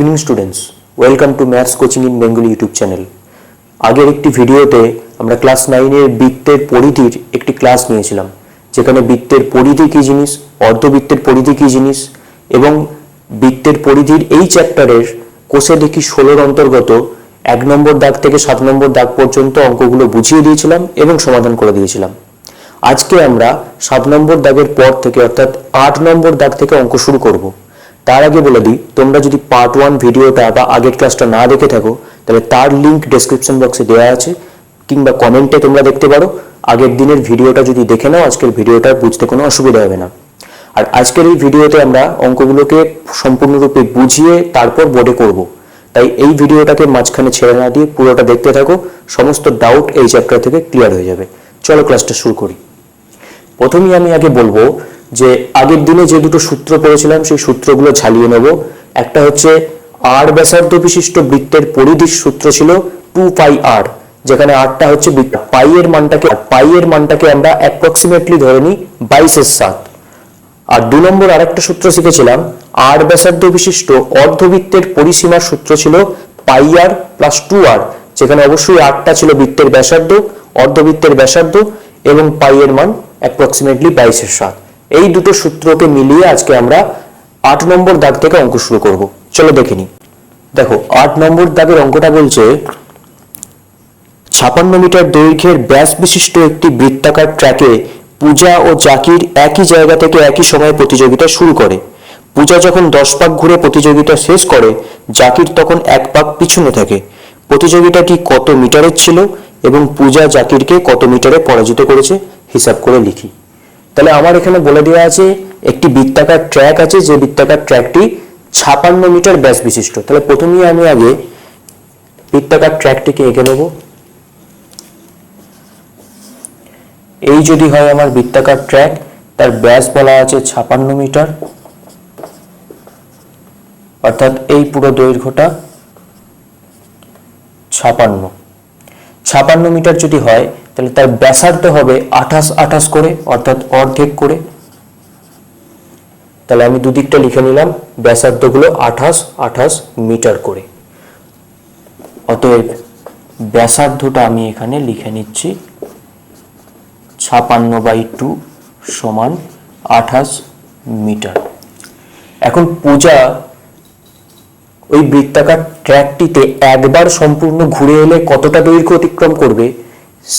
Evening students, welcome to maths coaching in Bengali YouTube channel. আগের একটি ভিডিওতে আমরা ক্লাস 9-এর বৃত্তের পরিধির একটি ক্লাস নিয়েছিলাম, যেখানে বৃত্তের পরিধি কী জিনিস, অর্ধবৃত্তের পরিধি কী জিনিস এবং বৃত্তের পরিধির এই চ্যাপ্টারের কোষে দেখি 16-র অন্তর্গত 1 নম্বর দাগ থেকে 7 নম্বর দাগ পর্যন্ত অঙ্কগুলো বুঝিয়ে দিয়েছিলাম এবং সমাধান করে দিয়েছিলাম। আজকে আমরা 7 নম্বর দাগের পর থেকে অর্থাৎ 8 নম্বর দাগ থেকে অঙ্ক শুরু করব। তার আগে বলে দিই, তোমরা যদি পার্ট 1 ভিডিওটা বা আগের ক্লাসটা না দেখে থাকো তাহলে তার লিঙ্ক ডেসক্রিপশন বক্সে দেওয়া আছে, কিংবা কমেন্টে তোমরা দেখতে পারো। আগের দিনের ভিডিওটা যদি দেখে নাও আজকের ভিডিওটা বুঝতে কোনো অসুবিধা হবে না। আর আজকের এই ভিডিওতে আমরা অঙ্কগুলোকে সম্পূর্ণরূপে বুঝিয়ে তারপর বোর্ডে করব, তাই এই ভিডিওটাকে মাঝখানে ছেড়ে না দিয়ে পুরোটা দেখতে থাকো, সমস্ত ডাউট এই চ্যাপ্টার থেকে ক্লিয়ার হয়ে যাবে। চলো ক্লাসটা শুরু করি। প্রথমেই আমি আগে বলবো যে আগের দিনে যে দুটো সূত্র পড়েছিলাম সেই সূত্রগুলো ঝালিয়ে নেব। একটা হচ্ছে আর ব্যাসার্ধ বিশিষ্ট বৃত্তের পরিধির সূত্র ছিল 2πr, যেখানে আরটা হচ্ছে পাইয়ের মানটাকে আমরা অ্যাপ্রক্সিমেটলি ধরে নিই 22/7। আর 2 নম্বর আরেকটা সূত্র শিখেছিলাম, আর ব্যাসার্ধ বিশিষ্ট অর্ধবৃত্তের পরিসীমার সূত্র ছিল πr + 2r, যেখানে অবশ্যই আরটা ছিল বৃত্তের ব্যাসার্ধ, অর্ধবৃত্তের ব্যাসার্ধ এবং পাইয়ের মান অ্যাপ্রক্সিমেটলি 22/7। এই দুটো সূত্রকে মিলিয়ে আজকে আমরা 8 নম্বর দাগ থেকে অঙ্ক শুরু করব। চলো দেখে নিই। দেখো 8 নম্বর দাগের অঙ্কটা বলছে 56 মিটার দৈর্ঘ্যের ব্যাস বিশিষ্ট একটি বৃত্তাকার ট্র্যাকে পূজা ও জাকির একই জায়গা থেকে একই সময়ে প্রতিযোগিতা শুরু করে। পূজা যখন 10 পাক ঘুরে প্রতিযোগিতা শেষ করে, জাকির তখন 1 পাক পিছনে থাকে। প্রতিযোগিতাটি কত মিটারের ছিল এবং পূজা জাকিরকে কত মিটারে পরাজিত করেছে হিসাব করে লিখি। তাহলে আমার এখানে বলে দেওয়া আছে একটি বৃত্তাকার ট্র্যাক আছে, যে বৃত্তাকার ট্র্যাকটি 56 মিটার ব্যাস বিশিষ্ট। তাহলে প্রথমেই আমি আগে বৃত্তাকার ট্র্যাকটিকে এঁকে নেব। এই যদি হয় আমার বৃত্তাকার ট্র্যাক, তার ব্যাস বলা আছে 56 মিটার, অর্থাৎ এই পুরো দৈর্ঘ্যটা 56 মিটার যদি হয় তাহলে তার ব্যাসার্ধ হবে 28 করে, অর্থাৎ অর্ধেক করে। তাহলে আমি দুদিকটা লিখে নিলাম, ব্যাসার্ধগুলো 28 মিটার করে। অতএব ব্যাসার্ধটা আমি এখানে লিখে নিচ্ছি 56/2 = 28 মিটার। এখন পূজা ওই বৃত্তাকার ট্র্যাকটিতে একবার সম্পূর্ণ ঘুরে এলে কতটা দৈর্ঘ্য অতিক্রম করবে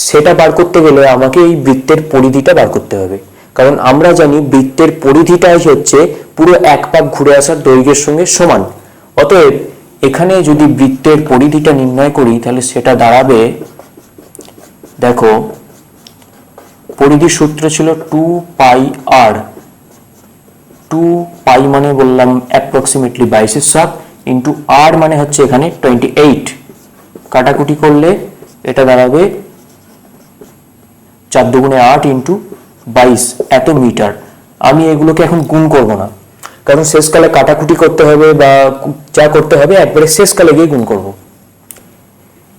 সেটা বার করতে গেলে আমাকে এই বৃত্তের পরিধিটা বার করতে হবে, কারণ আমরা জানি বৃত্তের পরিধিটাই হচ্ছে পুরো 1 পাক ঘুরে আসার দৈর্ঘ্যের সঙ্গে সমান। অতএব এখানে যদি বৃত্তের পরিধিটা নির্ণয় করি তাহলে সেটা দাঁড়াবে, দেখো পরিধির সূত্র ছিল 2πr, 2π মানে বললাম অ্যাপ্রক্সিমেটলি 22/7 ইন্টু আর মানে হচ্ছে এখানে 28, কাটাকুটি করলে এটা দাঁড়াবে 4 × 8 × 22 এত মিটার। আমি এগুলোকে এখন গুণ করব না, কারণ শেষকালে কাটাকুটি করতে হবে বা যা করতে হবে একবারে শেষকালে গিয়ে গুণ করব।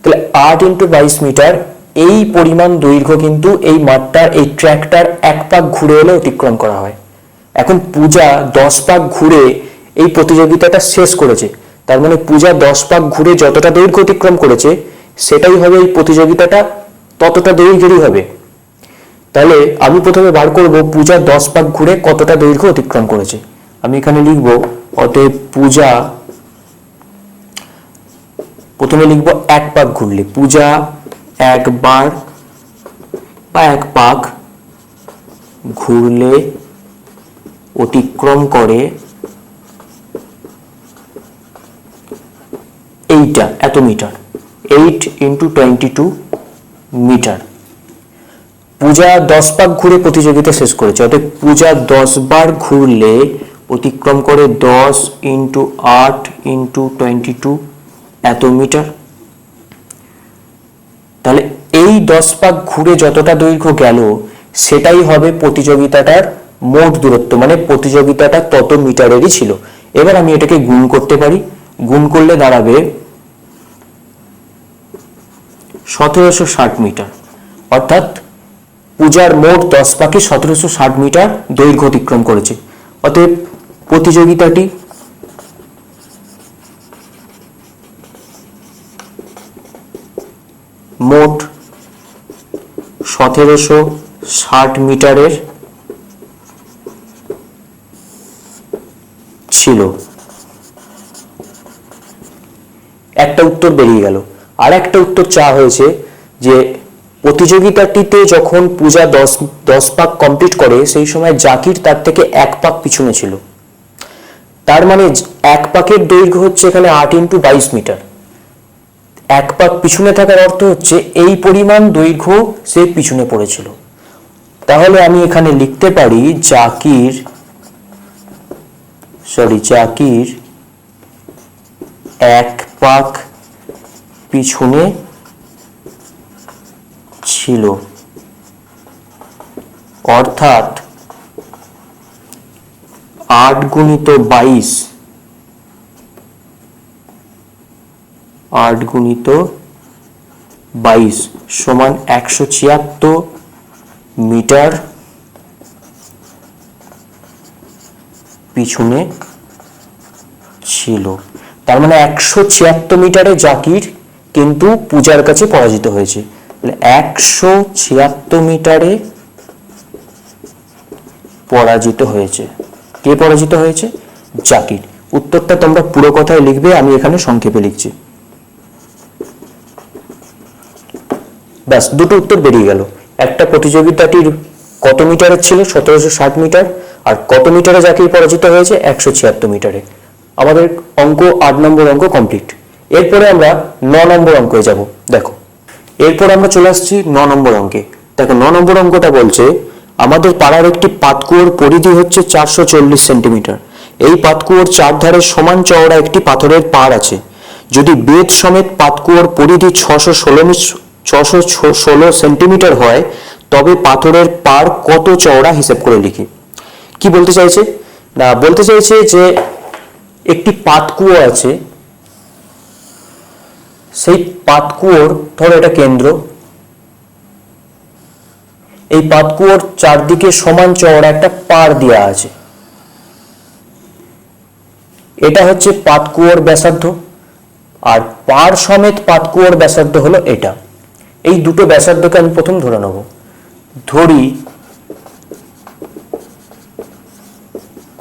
তাহলে 8 × 22 মিটার এই পরিমাণ দৈর্ঘ্য কিন্তু এই মাঠটার, এই ট্র্যাকটার 1 পাক ঘুরে এলে অতিক্রম করা হয়। এখন পূজা 10 পাক ঘুরে এই প্রতিযোগিতাটা শেষ করেছে, তার মানে পূজা 10 পাক ঘুরে যতটা দৈর্ঘ্য অতিক্রম করেছে সেটাই হবে এই প্রতিযোগিতাটা ততটা দৈর্ঘ্যেরই হবে। তাহলে আমি প্রথমে বার করব পূজা 10 পাক ঘুরে কতটা দৈর্ঘ্য অতিক্রম করেছে। আমি এখানে লিখব, অতএব পূজা প্রথমে লিখব 1 পাক ঘুরলে, পূজা একবার বা 1 পাক ঘুরলে অতিক্রম করে এইটা এত মিটার, 8 × 22 মিটার। পূজা 10 পাক ঘুরে প্রতিযোগিতা শেষ করেছে, অর্থাৎ পূজা 10 বার ঘুরলে অতিক্রম করে 10 × 8 × 22 এত মিটার। তাহলে এই 10 পাক ঘুরে যতটা দৈর্ঘ্য গেল সেটাই হবে প্রতিযোগিতাটার মোট দূরত্ব, মানে প্রতিযোগিতাটা তত মিটারেরই ছিল। এবার আমি এটাকে গুণ করতে পারি, গুণ করলে দাঁড়াবে 1760 মিটার, অর্থাৎ পূজার মোট 10 পাকে 1760 মিটার দৈর্ঘ্য অতিক্রম করেছে। অতএব প্রতিযোগিতাটি মোট 1760 মিটারের ছিল। একটা উত্তর বেরিয়ে গেল। আর একটা উত্তর চাওয়া হয়েছে যে প্রতিযোগিতাটিতে যখন পূজা 10 পাক কমপ্লিট করে সেই সময় জাকির তার থেকে 1 পাক পিছনে ছিল। তার মানে 1 পাকের দৈর্ঘ্য হচ্ছে এখানে 8x22 মিটার। 1 পাক পিছনে থাকার অর্থ হচ্ছে এই পরিমাণ দৈর্ঘ্য সে পিছনে পড়েছিল। তাহলে আমি এখানে লিখতে পারি জাকির 1 পাক পিছনে ছিল, অর্থাৎ 8 গুণিত 22 সমান 176 মিটার পিছনে ছিল। তার মানে 176 মিটারে জাকির কিন্তু পূজার কাছে পরাজিত হয়েছে। 176 মিটারে পরাজিত হয়েছে। কে পরাজিত হয়েছে? জাকির। উত্তরটা তোমরা পুরো কথায় লিখবে, আমি এখানে সংক্ষেপে লিখছি। ব্যাস, দুটো উত্তর বেরিয়ে গেল। একটা প্রতিযোগিতাটির কত মিটারের ছিল? 1760 মিটার। আর কত মিটারে জাকির পরাজিত হয়েছে? 176 মিটারে। আমাদের অঙ্ক 8 নম্বর অঙ্ক কমপ্লিট। এরপরে আমরা 9 নম্বর অঙ্কে যাব। দেখো, এরপর আমরা চলে আসছি 9 নম্বর অঙ্কে। দেখো, 9 নম্বর অঙ্কটা বলছে আমাদের পাড়ার একটি পাতকুয়োর পরিধি হচ্ছে 440 সেন্টিমিটার। এই পাতকুয়োর চারধারে সমান চওড়া একটি পাথরের পাড় আছে। যদি বেদ সমেত পাতকুয়োর পরিধি 616 সেন্টিমিটার হয় তবে পাথরের পাড় কত চওড়া হিসেব করে লিখি। কি বলতে চাইছে? না, বলতে চাইছে যে একটি পাতকুয়ো আছে, সেই পাতকুয়োর ধরো এটা কেন্দ্র, এই পাতকুয়োর চারদিকে সমান চওড়া একটা পাড় দেওয়া আছে। এটা হচ্ছে পাতকুয়োর ব্যাসার্ধ, আর পাড় সমেত পাতকুয়োর ব্যাসার্ধ হলো এটা। এই দুটো ব্যাসার্ধকে আমি প্রথম ধরে নেব। ধরি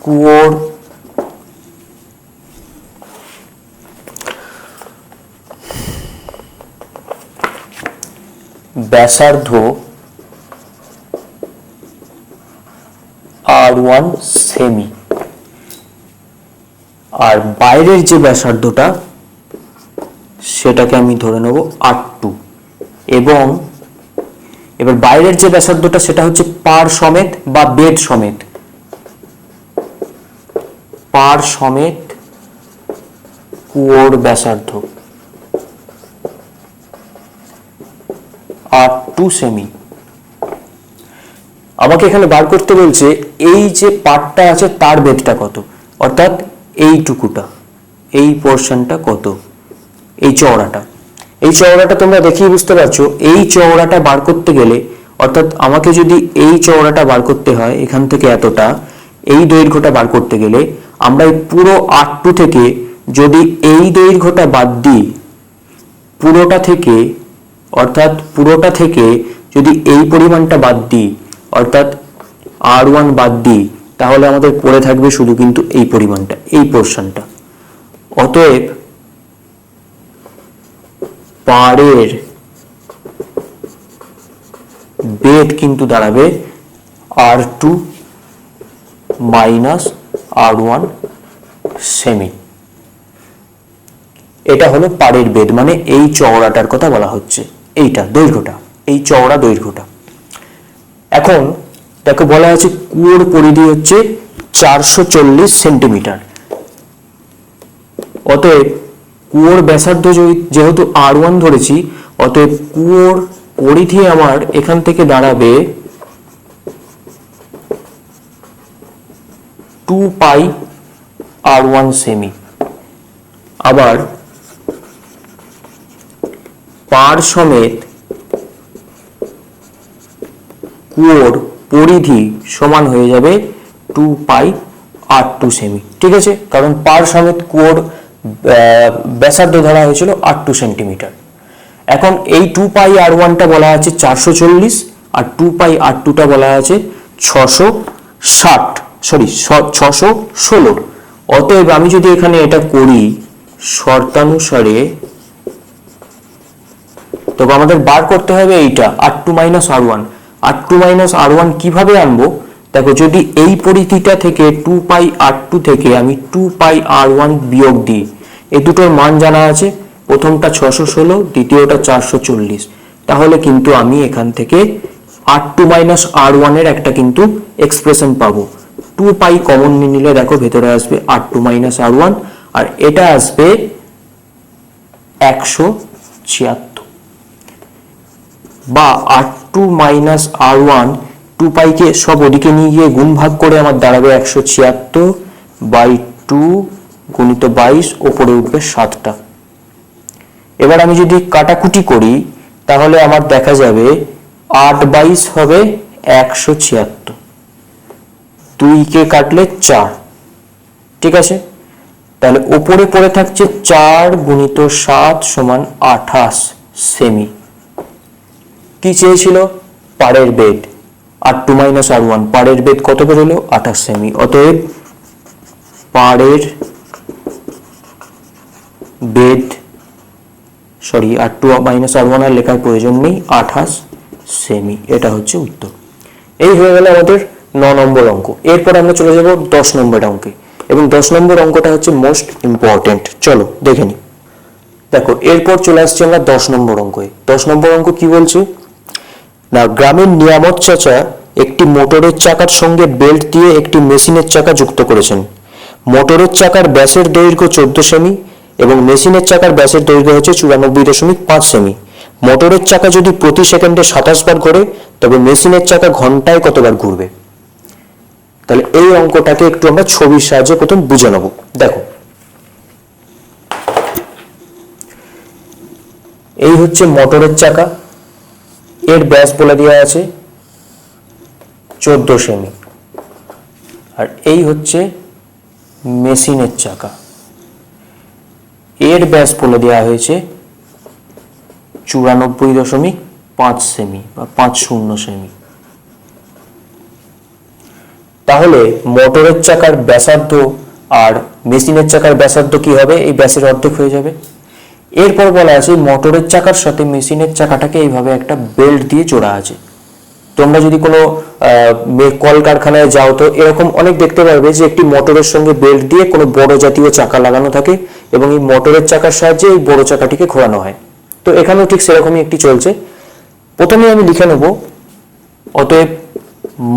কুয়োর ব্যাসার্ধ R1 সেমি, আর বাইরের যে ব্যাসার্ধটা সেটাকে আমি ধরে নেব R2। এবং এবার বাইরের যে ব্যাসার্ধটা সেটা হচ্ছে পাড় সমেত বা বেদ সমেত, পাড় সমেত কুয়োর ব্যাসার্ধ R2 সেমি। আমাকে এখানে বার করতে বলছে এই যে পার্টটা আছে তার বেধটা কত, অর্থাৎ এইটুকুটা, এই পোর্শনটা কত, এই চওড়াটা। এই চওড়াটা তোমরা দেখেই বুঝতে পারছো। এই চওড়াটা বার করতে গেলে, অর্থাৎ আমাকে যদি এই চওড়াটা বার করতে হয় এখান থেকে এতটা, এই দৈর্ঘ্যটা বার করতে গেলে আমরা এই পুরো R2 থেকে যদি এই দৈর্ঘ্যটা বাদ দিই, পুরোটা থেকে, অর্থাৎ পুরোটা থেকে যদি এই পরিমাণটা বাদ দিই, অর্থাৎ R1 বাদ দিই, তাহলে আমাদের পড়ে থাকবে শুধু কিন্তু এই পরিমাণটা, এই পোর্শনটা। অতএব পাড়ের বেধ কিন্তু দাঁড়াবে R2 মাইনাস R1 সেমি। এটা হলো পাড়ের বেধ, মানে এই চওড়াটার কথা বলা হচ্ছে, এইটা দৈর্ঘ্যটা, এই চওড়া দৈর্ঘ্যটা। এখন দেখো বলা আছে কুয়োর পরিধি হচ্ছে 440 সেন্টিমিটার। অতএব কুয়োর ব্যাসার্ধ যেহেতু R1 ধরেছি, অতএব কুয়োর পরিধি আমার এখান থেকে দাঁড়াবে 2 পাই R1 সেমি। আবার পাড় সমেত কুয়োর পরিধি সমান হয়ে যাবে 2 পাই R2 সেমি। ঠিক আছে, কারণ পাড় সমেত কুয়োর ব্যাসার্ধ ধরা হয়েছিল R2 সেন্টিমিটার। এখন এই 2πr1টা বলা আছে 440 আর 2πr2টা বলা আছে 616। অতএব আমি যদি এখানে এটা করি শর্তানুসারে, তবে আমাদের বার করতে হবে এইটা r2 r1। r2 r1 কিভাবে আনবো? দেখো, যদি এই পরিধিটা থেকে 2πr2 থেকে আমি 2πr1 বিয়োগ দিই, এই দুটোর মান জানা আছে, প্রথমটা 616, দ্বিতীয়টা 440, তাহলে কিন্তু আমি এখান থেকে r2 r1 এর একটা কিন্তু এক্সপ্রেশন পাবো। 2π কমন নিয়ে নিলে দেখো ভেতরে আসবে r2 r1 আর এটা আসবে 176, বা r2 r1 2π কে সব ওদিকে নিয়ে গিয়ে গুণ ভাগ করে আমার দাঁড়াবে 176/2 গুণিত 22, ওপরে উঠবে 7টা। এবার আমি যদি কাটাকুটি করি তাহলে আমার দেখা যাবে 8/22 হবে 176, 2 কে কাটলে 4, ঠিক আছে। তাহলে উপরে পড়ে থাকছে 4 গুণিত 7 সমান 28 সেমি। কি চেয়েছিল? পাড়ের বেদ। r2 r1 পাড়ের বেদ কত বেরোলো? 28 সেমি। অতএব পাড়ের বেদ, সরি r2 r1 আর লেখার প্রয়োজন নেই, 28 সেমি। এটা হচ্ছে উত্তর। এই হয়ে গেল আমাদের 9 নম্বর অঙ্ক। এরপর আমরা চলে যাব 10 নম্বর অঙ্কে, এবং 10 নম্বর অঙ্কটা হচ্ছে মোস্ট ইম্পর্টেন্ট। চলো দেখে নি। দেখো, এরপর চলে আসছি আমরা 10 নম্বর অঙ্কে। 10 নম্বর অঙ্ক কি বলছে না, গ্রামের নিয়ামত চাচা একটি মোটরের চাকার সঙ্গে বেল্ট দিয়ে একটি মেশিনের চাকা যুক্ত করেছেন। মোটরের চাকার ব্যাসের দৈর্ঘ্য 14 সেমি এবং মেশিনের চাকার ব্যাসের দৈর্ঘ্য হচ্ছে 94.5 সেমি। মোটরের চাকা যদি প্রতি সেকেন্ডে 27 বার ঘোরে, তবে মেশিনের চাকা ঘন্টায় কতবার ঘুরবে? তাহলে এই অঙ্কটাকে একটু আমরা ছবির সাহায্যে প্রথম বুঝে নেব। দেখো, এই হচ্ছে মোটরের চাকা, এর ব্যাস বলে দেওয়া আছে 14 সেমি, আর এই হচ্ছে মেশিনের চাকা, এর ব্যাস বলে দেওয়া হয়েছে 94.5 সেমি বা 50 সেমি। তাহলে মোটরের চাকার ব্যাসার্ধ আর মেশিনের চাকার ব্যাসার্ধ কি হবে? এই ব্যাসের অর্ধেক হয়ে যাবে। এরপর বলা আছে মোটরের চাকার সাথে মেশিনের চাকাটাকে এইভাবে একটা বেল্ট দিয়ে জোড়া আছে। তোমরা যদি কোনো কলকারখানায় যাও তো এরকম অনেক দেখতে পারবে যে একটি মোটরের সঙ্গে বেল্ট দিয়ে কোনো বড় জাতীয় চাকা লাগানো থাকে এবং এই মোটরের চাকার সাহায্যে এই বড় চাকাটিকে ঘোরানো হয়। তো এখানেও ঠিক সেরকমই একটি চলছে। প্রথমে আমি লিখে নেব, অতএব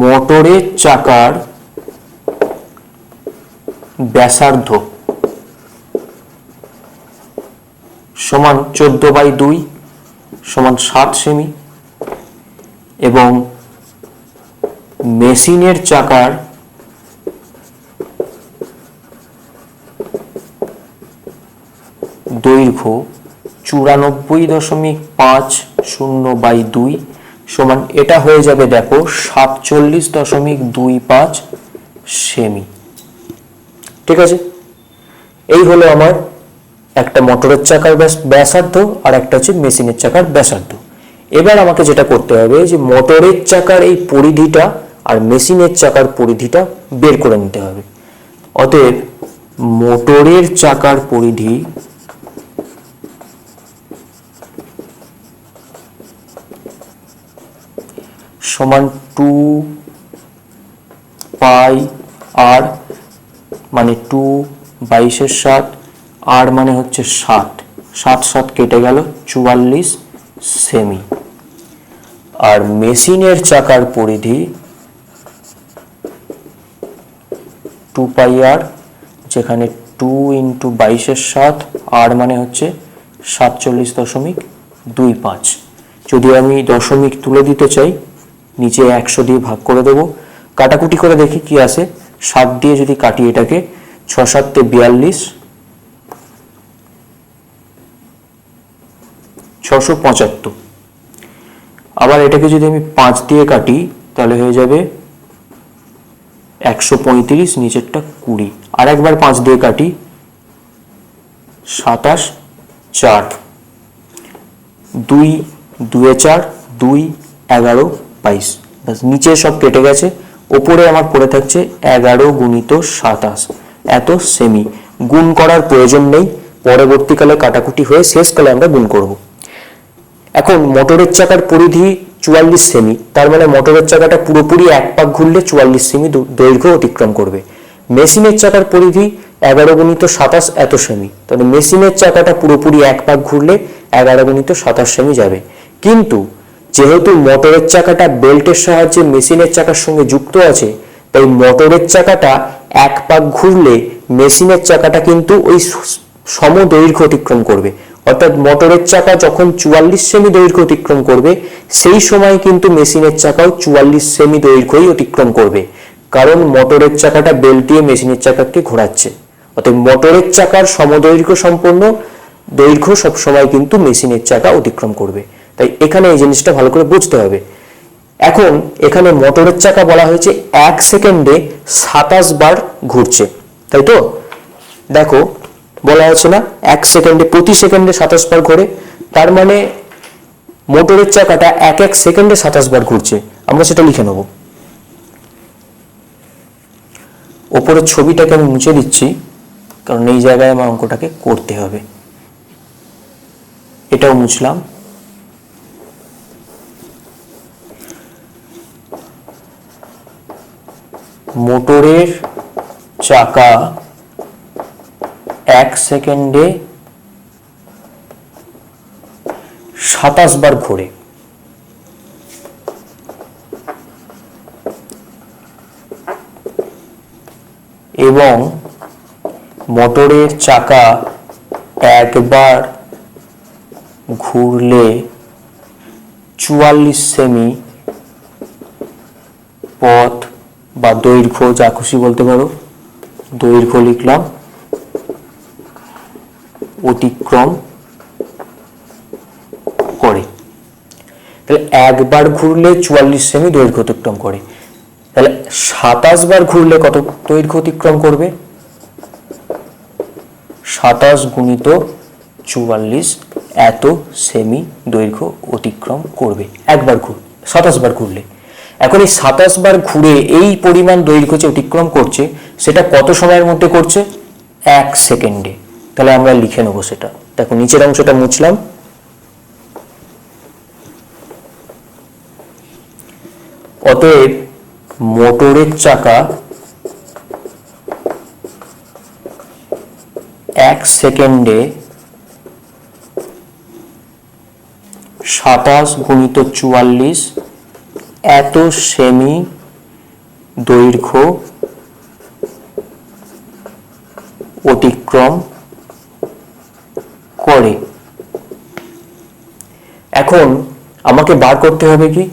মোটরের চাকার ব্যাসার্ধ সমান 14/2 সমান 7 সেমি এবং মেশিনের চাকার দৈর্ঘ্য 94.50/2 সমান, এটা হয়ে যাবে দেখো 47.25 সেমি। ঠিক আছে, এই হলো আমার একটা মোটরের চাকার ব্যাসার্ধ আর একটা হচ্ছে মেশিনের চাকার ব্যাসার্ধ। এবার আমাকে যেটা করতে হবে যে মোটরের চাকার এই পরিধিটা আর মেশিনের চাকার পরিধিটা বের করে নিতে হবে। অতএব মোটরের চাকার পরিধি সমান 2πr, মানে 2/22 আর মানে হচ্ছে 7, 7 কেটে গেল 44 সেমি। আর মেশিনের চাকার পরিধি 2πr, যেখানে 2 × 22 আর মানে হচ্ছে 47.25। যদি আমি দশমিক তুলে দিতে চাই, নিচে 100 দিয়ে ভাগ করে দেবো, কাটাকুটি করে দেখি কি আসে। 7 দিয়ে যদি কাটি এটাকে, 6 × 7 = 42, 675। আবার এটাকে যদি আমি 5 দিয়ে কাটি তাহলে হয়ে যাবে 135, নিচেরটা 20। আর একবার 5 দিয়ে কাটি 27, 4, 2 2 4 2 11 22, বাস নিচে সব কেটে গেছে, ওপরে আমার পড়ে থাকছে 11 গুণিত 27 এত সেমি। গুণ করার প্রয়োজন নেই, পরবর্তীকালে কাটাকুটি হয়ে শেষকালে আমরা গুণ করব। এখন মোটরের চাকার পরিধি 44 সেমি, তার মানে মোটরের চাকাটা পুরোপুরি এক পাক ঘুরলে 44 সেমি দৈর্ঘ্য অতিক্রম করবে। মেশিনের চাকার পরিধি 11 গুণিত 27 এত সেমি, তাহলে মেশিনের চাকাটা পুরোপুরি এক পাক ঘুরলে 11 গুণিত 27 সেমি যাবে। কিন্তু যেহেতু মোটরের চাকাটা বেল্টের সাহায্যে মেশিনের চাকার সঙ্গে যুক্ত আছে, তাই মোটরের চাকাটা এক পাক ঘুরলে মেশিনের চাকাটা কিন্তু ওই সমদৈর্ঘ্য অতিক্রম করবে। অর্থাৎ মোটরের চাকা যখন 44 সেমি দৈর্ঘ্য অতিক্রম করবে, সেই সময় কিন্তু মেশিনের চাকাও 44 সেমি দৈর্ঘ্যই অতিক্রম করবে, কারণ মোটরের চাকাটা বেল্ট দিয়ে মেশিনের চাকাকে ঘোরাচ্ছে। অর্থাৎ মোটরের চাকার সমদৈর্ঘ্য সম্পন্ন দৈর্ঘ্য সবসময় কিন্তু মেশিনের চাকা অতিক্রম করবে। তাই এখানে এই জিনিসটা ভালো করে বুঝতে হবে। এখন এখানে মোটরের চাকা বলা হয়েছে 1 সেকেন্ডে 27 বার ঘুরছে, তাই তো? দেখো বলা হচ্ছে না 1 সেকেন্ডে, প্রতি সেকেন্ডে 27 বার ঘোরে, তার মানে মোটরের চাকাটা 1 সেকেন্ডে 27 বার ঘুরছে। আমরা সেটা লিখে নেব। ওপরের ছবিটাকে আমি মুছে দিচ্ছি, কারণ এই জায়গায় আমার অঙ্কটাকে করতে হবে। এটাও মুছলাম। মোটরের চাকা 1 সেকেন্ডে 27 বার ঘোরে, এবং মোটরের চাকা একবার ঘুরলে 44 সেমি পথ বা দৈর্ঘ্য, যা খুশি বলতে পারো, দৈর্ঘ্য লিখলাম, অতিক্রম করে। তাহলে একবার ঘুরলে 44 সেমি দৈর্ঘ্য অতিক্রম করে, তাহলে 27 বার ঘুরলে কত দৈর্ঘ্য অতিক্রম করবে? 27 গুণিত 44 এত সেমি দৈর্ঘ্য অতিক্রম করবে একবার 27 বার ঘুরলে। এখন এই 27 বার ঘুরে এই পরিমাণ দৈর্ঘ্য যে অতিক্রম করছে, সেটা কত সময়ের মধ্যে করছে? 1 সেকেন্ডে। তাহলে আমরা লিখে নেবো সেটা। দেখো নিচের অংশটা মুছলাম। অতএব মোটরের চাকা 1 সেকেন্ডে 27 গুণিত 44 এত সেমি দৈর্ঘ্য অতিক্রম করে। এখন আমাকে বার করতে হবে কি,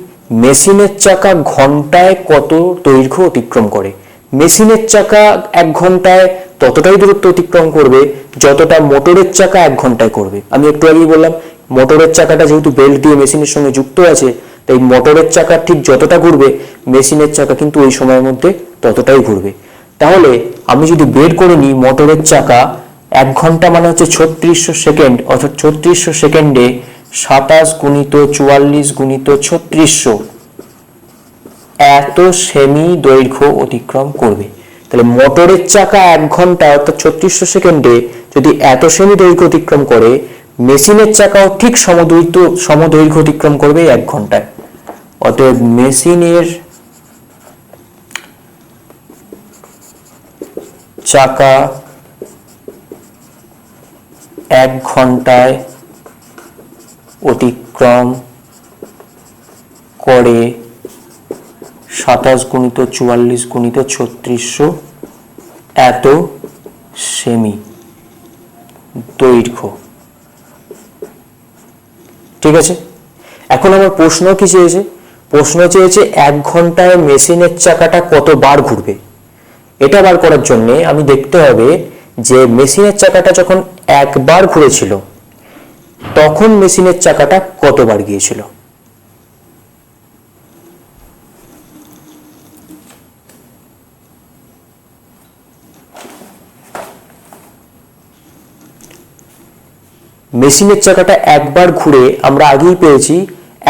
মেশিনের চাকা ঘন্টায় কত দৈর্ঘ্য অতিক্রম করে। মেশিনের চাকা 1 ঘন্টায় ততটাই দূরত্ব অতিক্রম করবে যতটা মোটরের চাকা 1 ঘন্টায় করবে। আমি একটু আগেই বললাম, মোটরের চাকাটা যেহেতু বেল্ট দিয়ে মেশিনের সঙ্গে যুক্ত আছে, তাই মোটরের চাকা ঠিক যতটা ঘুরবে, মেশিনের চাকা কিন্তু ওই সময়ের মধ্যে ততটাই ঘুরবে। তাহলে আমি যদি বের করে নিই, মোটরের চাকা 1 ঘন্টা মানে হচ্ছে 3600 সেকেন্ড, অর্থাৎ 3600 সেকেন্ডে 27 গুণিত 44 গুণিত 3600 এত সেমি দৈর্ঘ্য অতিক্রম করবে। তাহলে মোটরের চাকা 1 ঘন্টা অর্থাৎ 3600 সেকেন্ডে যদি এত সেমি দৈর্ঘ্য অতিক্রম করে, মেশিনের চাকাও ঠিক সমদৈর্ঘ্য অতিক্রম করবে 1 ঘন্টায়। অতএব মেশিনের চাকা 1 ঘন্টায় অতিক্রম করে 27 গুণিত 44 গুণিত 3600 এত সেমি দৈর্ঘ্য। ঠিক আছে, এখন আমার প্রশ্ন কি চেয়েছে? প্রশ্ন চেয়েছে 1 ঘন্টায় মেশিনের চাকাটা কতবার ঘুরবে। এটা বার করার জন্য আমি দেখতে হবে যে মেশিনের চাকাটা যখন একবার ঘুরেছিল, তখন মেশিনের চাকাটা কতবার গিয়েছিল। মেশিনের চাকাটা একবার ঘুরে আমরা আগেই পেয়েছি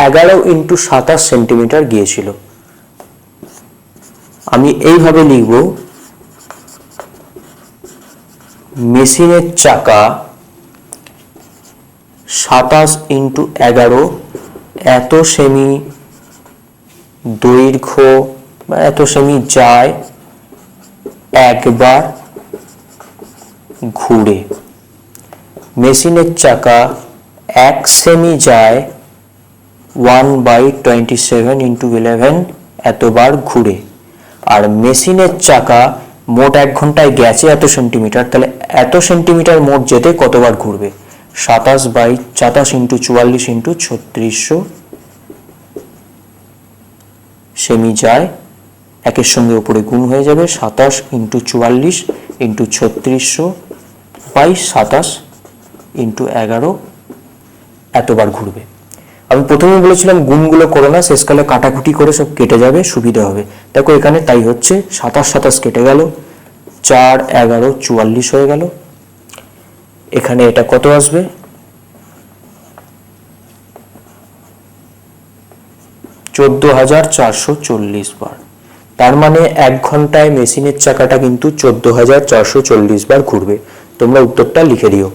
11 ইন্টু 27 সেন্টিমিটার গিয়েছিল। আমি এইভাবে লিখব, মেশিনের চাকা 27 ইন্টু 11 এত সেমি দৈর্ঘ্য বা এত সেমি যায় একবার ঘুরে। মেশিনের চাকা 1 সেমি যায় 1/27 ইন্টু 11 এতবার ঘুরে। আর মেশিনের চাকা মোট 1 ঘন্টায় গেছে এত সেন্টিমিটার, তাহলে এত সেন্টিমিটার মোট যেতে কতবার ঘুরবে? 27/27 ইন্টু 44 ইন্টু 3600 সেমি যায়, একের সঙ্গে উপরে গুণ হয়ে যাবে, 27 ইন্টু 44 ইন্টু 3600/27 ইন্টু 11 এতবার ঘুরবে। আমি প্রথমে বলেছিলাম গুণগুলো করো না, শেষকালে কাটাকুটি করে সব কেটে যাবে, সুবিধা হবে। দেখো এখানে তাই হচ্ছে, 27 কেটে গেল, 4 11 44 হয়ে গেল। এখানে এটা কত আসবে? 14,440 বার। তার মানে 1 ঘন্টায় মেশিনের চাকাটা কিন্তু 14,440 বার ঘুরবে। তোমরা উত্তরটা লিখে দিও।